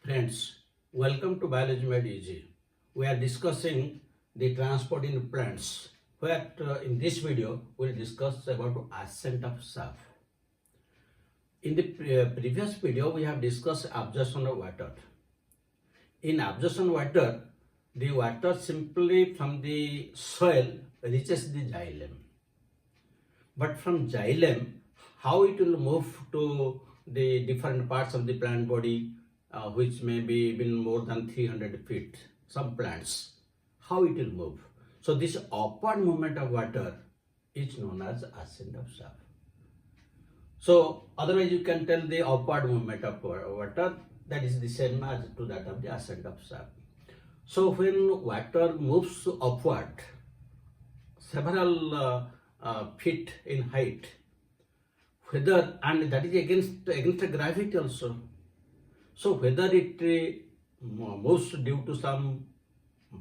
Friends, welcome to Biology Made Easy. We are discussing the transport in plants. Where in this video we'll discuss about ascent of SAP. In the previous video we have discussed absorption of water. In absorption water, the water simply from the soil reaches the xylem. But from xylem, how it will move to the different parts of the plant body, which may be even more than 300 feet, some plants, how it will move. So this upward movement of water is known as ascent of SAP. So otherwise you can tell the upward movement of water, that is the same as to that of the ascent of SAP. So when water moves upward, several feet in height, whether, and that is against the gravity also. So whether it moves due to some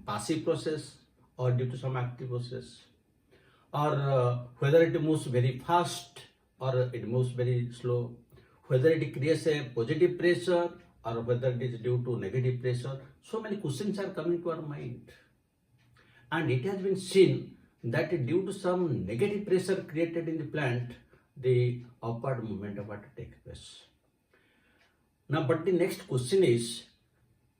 passive process or due to some active process, or whether it moves very fast or it moves very slow, whether it creates a positive pressure or whether it is due to negative pressure, so many questions are coming to our mind. And it has been seen that due to some negative pressure created in the plant, the upward movement of water takes place. Now, but the next question is,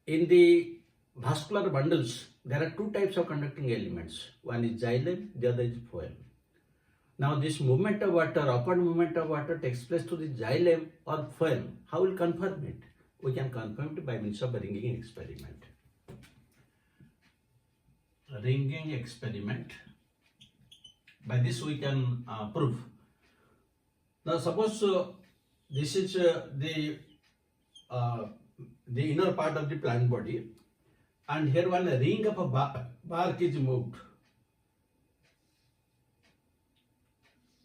in the vascular bundles, there are two types of conducting elements. One is xylem, the other is phloem. Now, this movement of water, upward movement of water takes place to the xylem or phloem. How will confirm it? We can confirm it by means of a ringing experiment. A ringing experiment. By this we can prove. Now, suppose this is the inner part of the plant body, and here one ring of a bark is moved.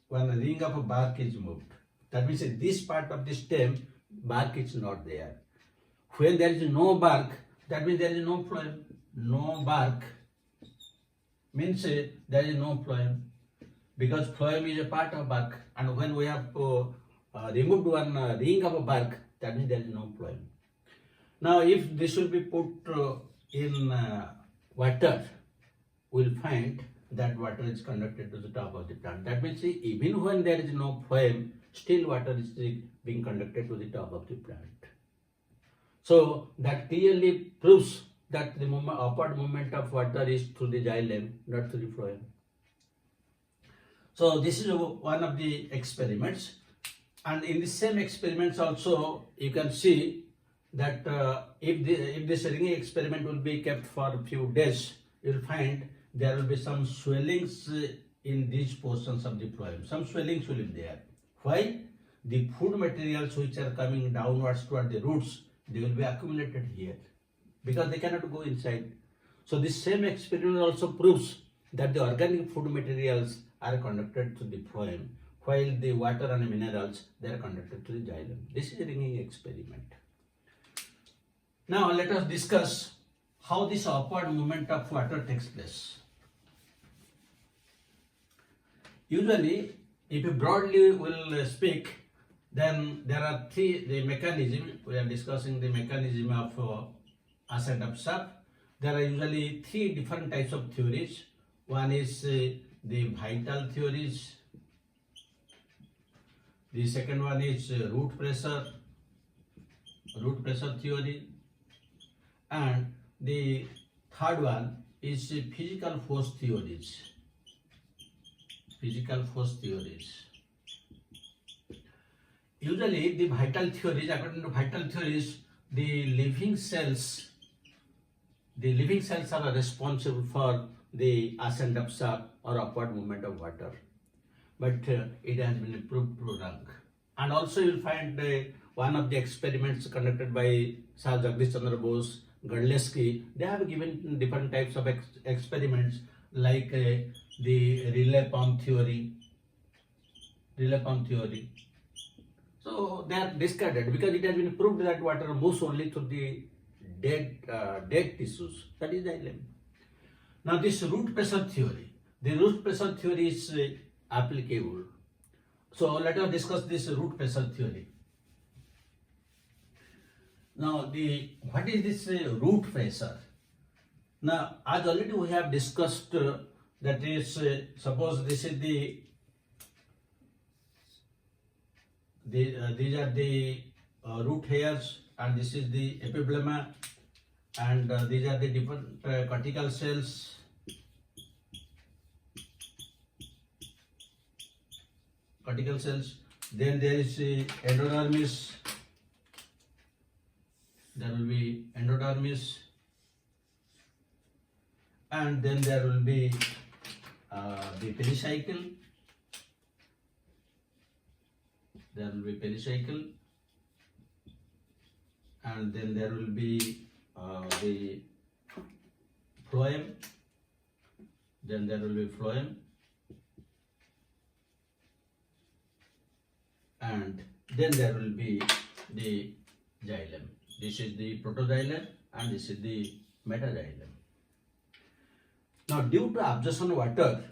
One ring of a bark is moved. That means this part of the stem, bark is not there. When there is no bark, that means there is no phloem. No bark means there is no phloem, because phloem is a part of bark, and when we have removed one ring of a bark, that means there is no phloem. Now, if this will be put in water, we'll find that water is conducted to the top of the plant. That means even when there is no phloem, still water is being conducted to the top of the plant. So that clearly proves that the upward movement of water is through the xylem, not through the phloem. So this is one of the experiments. And in the same experiments also, you can see that if this ringing experiment will be kept for a few days, you will find there will be some swellings in these portions of the phloem. Some swellings will be there. Why? The food materials which are coming downwards toward the roots, they will be accumulated here because they cannot go inside. So this same experiment also proves that the organic food materials are conducted to the phloem, while the water and minerals, they are conducted to the xylem. This is a ringing experiment. Now let us discuss how this upward movement of water takes place. Usually, if you broadly will speak, then there are the mechanism. We are discussing the mechanism of ascent of SAP. There are usually three different types of theories. One is the vital theories. The second one is root pressure theory, and the third one is physical force theories. Usually the vital theories, according to vital theories, the living cells are responsible for the ascent of SAP or upward movement of water. But it has been proved wrong. And also you will find one of the experiments conducted by Sir Jagdish Chandra Bose, Godlewski, they have given different types of experiments like the relay pump theory. So they are discarded because it has been proved that water moves only through the dead tissues, that is xylem. Now this root pressure theory, is applicable. So let us discuss this root pressure theory. Now, what is this root pressure? Now, as already we have discussed, that is, suppose this is these are the root hairs, and this is the epiblema, and these are the different cortical cells. Cortical cells. Then there is endodermis. There will be endodermis, and then there will be the pericycle. There will be pericycle, and then there will be the phloem. Then there will be phloem, and then there will be the xylem. This is the protoxylem, and this is the metaxylem. Now, due to absorption of water,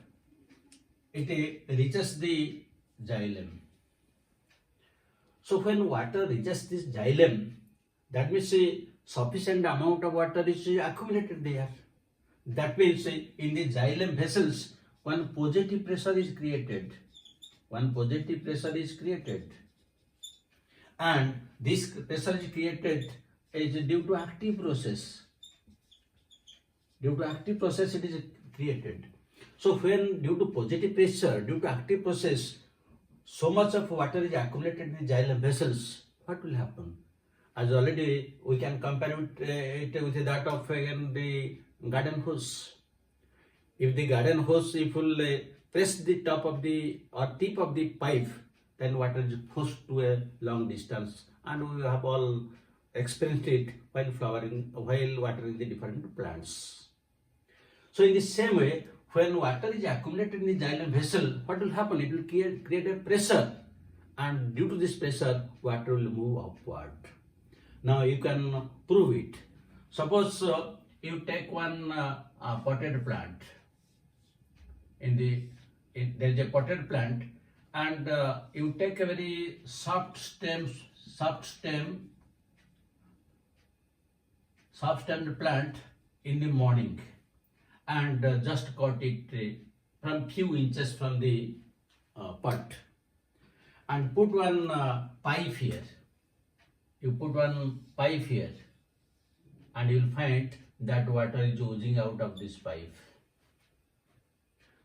it reaches the xylem. So, when water reaches this xylem, that means a sufficient amount of water is accumulated there. That means in the xylem vessels, one positive pressure is created. One positive pressure is created. And this pressure is created is due to active process. Due to active process it is created. So when due to positive pressure, due to active process, so much of water is accumulated in the xylem vessels, what will happen? As already we can compare it with that of the garden hose. If the garden hose, if will press the top of the or tip of the pipe, then water is forced to a long distance, and we have all experienced it while watering the different plants. So in the same way, when water is accumulated in the xylem vessel, what will happen? It will create a pressure, and due to this pressure, water will move upward. Now you can prove it. Suppose you take one potted plant. There is a potted plant, and you take a very soft stemmed plant in the morning, and just cut it from few inches from the pot, and put one pipe here. You put one pipe here, and you will find that water is oozing out of this pipe.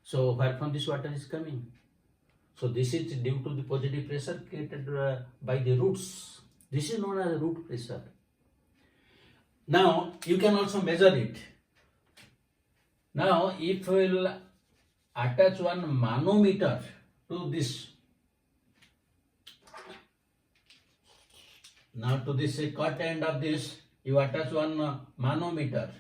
So where from this water is coming? So this is due to the positive pressure created by the roots. This is known as root pressure. Now you can also measure it. Now if we will attach one manometer to this, now to this cut end of this, you attach one manometer.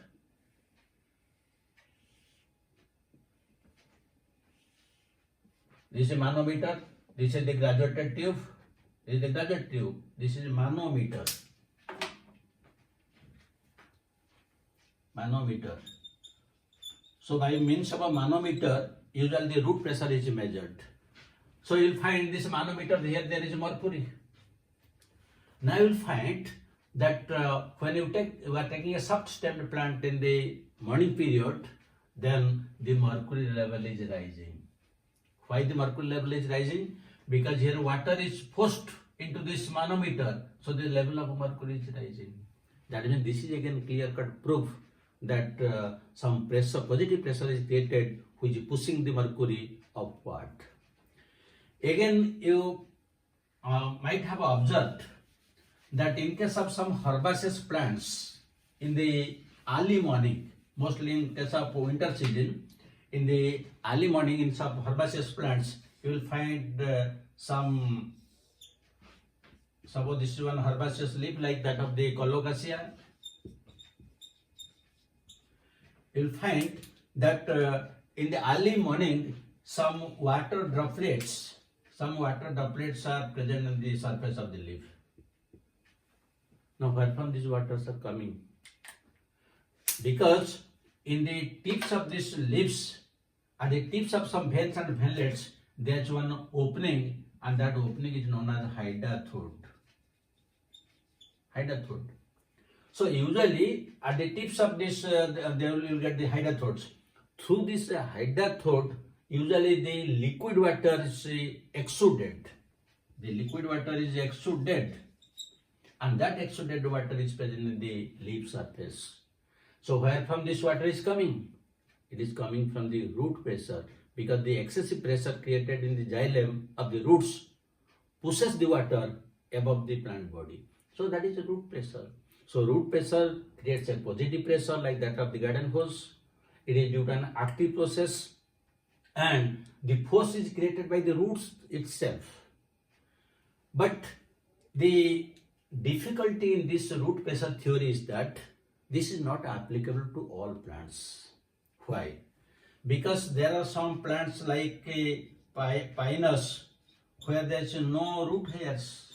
This is manometer, this is the graduated tube, this is the graduated tube, this is manometer. Manometer. So by means of a manometer, usually the root pressure is measured. So you will find this manometer here, there is mercury. Now you will find that when you are taking a soft stemmed plant in the morning period, then the mercury level is rising. Why the mercury level is rising? Because here water is forced into this manometer, so the level of mercury is rising. That means this is again clear-cut proof that some pressure, positive pressure is created, which is pushing the mercury upward. Again, you might have observed that in case of some herbaceous plants, in the early morning, mostly in case of winter season, in the early morning in some herbaceous plants, you will find some, suppose this is one herbaceous leaf like that of the colocasia. You will find that in the early morning, some water droplets are present on the surface of the leaf. Now where from these waters are coming? Because in the tips of these leaves, at the tips of some veins and veinlets, there is one opening, and that opening is known as hydra throat. Hydra throat. So usually at the tips of this, they will get the hydrothroats. Through this hydrothroat, usually the liquid water is exuded. The liquid water is exuded, and that exuded water is present in the leaf surface. So where from this water is coming? It is coming from the root pressure, because the excessive pressure created in the xylem of the roots pushes the water above the plant body. So that is the root pressure. So root pressure creates a positive pressure like that of the garden hose. It is due to an active process, and the force is created by the roots itself. But the difficulty in this root pressure theory is that this is not applicable to all plants. Why? Because there are some plants like pinus where there is no root hairs,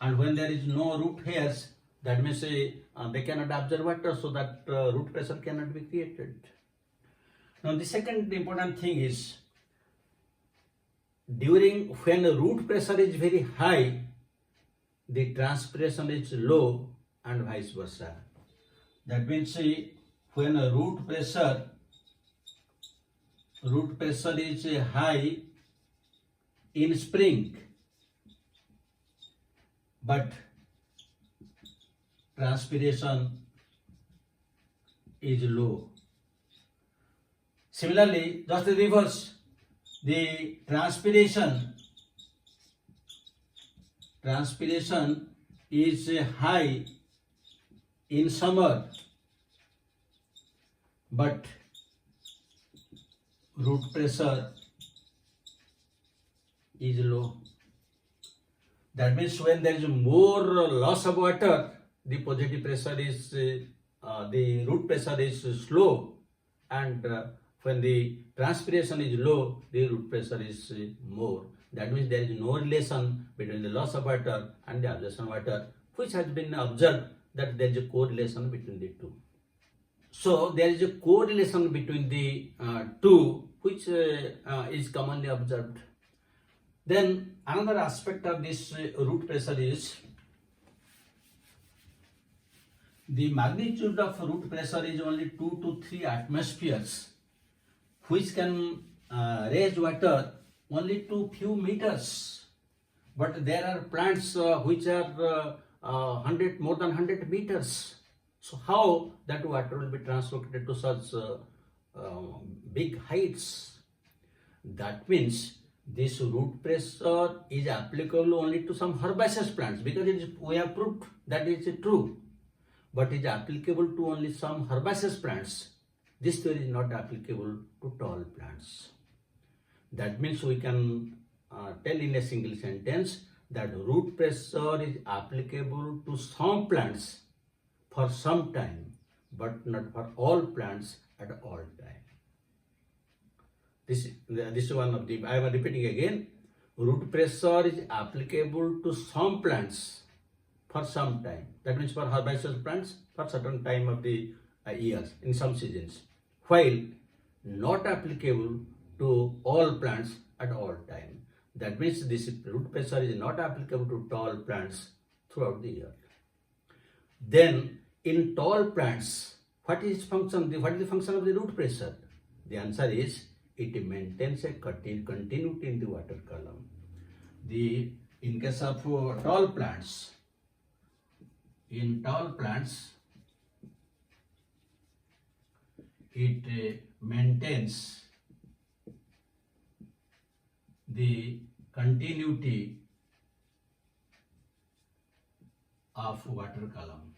and when there is no root hairs, that means they cannot absorb water, so that root pressure cannot be created. Now the second important thing is, when root pressure is very high, the transpiration is low, and vice versa. That means when root pressure is high in spring, but transpiration is low. Similarly, just the reverse, the transpiration is high in summer, but root pressure is low. That means when there is more loss of water, the positive pressure is, the root pressure is slow, and when the transpiration is low, the root pressure is more. That means there is no relation between the loss of water and the absorption of water, which has been observed that there is a correlation between the two. So there is a correlation between the two, which is commonly observed. Then another aspect of this root pressure is, the magnitude of root pressure is only 2 to 3 atmospheres, which can raise water only to few meters. But there are plants which are more than 100 meters. So how that water will be translocated to such big heights? That means this root pressure is applicable only to some herbaceous plants, because we have proved that it is true. But it is applicable to only some herbaceous plants. This theory is not applicable to tall plants. That means we can tell in a single sentence that root pressure is applicable to some plants for some time, but not for all plants at all time. This is one of the, I am repeating again, root pressure is applicable to some plants for some time. That means for herbaceous plants for certain time of the years, in some seasons, while not applicable to all plants at all time. That means this root pressure is not applicable to tall plants throughout the year. Then in tall plants, what is the function of the root pressure? The answer is, it maintains a continuity in the water column. In case of tall plants, it maintains the continuity of water column.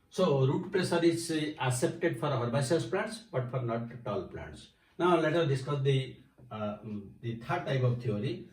So root pressure is accepted for herbaceous plants, but for not tall plants. Now let us discuss the third type of theory,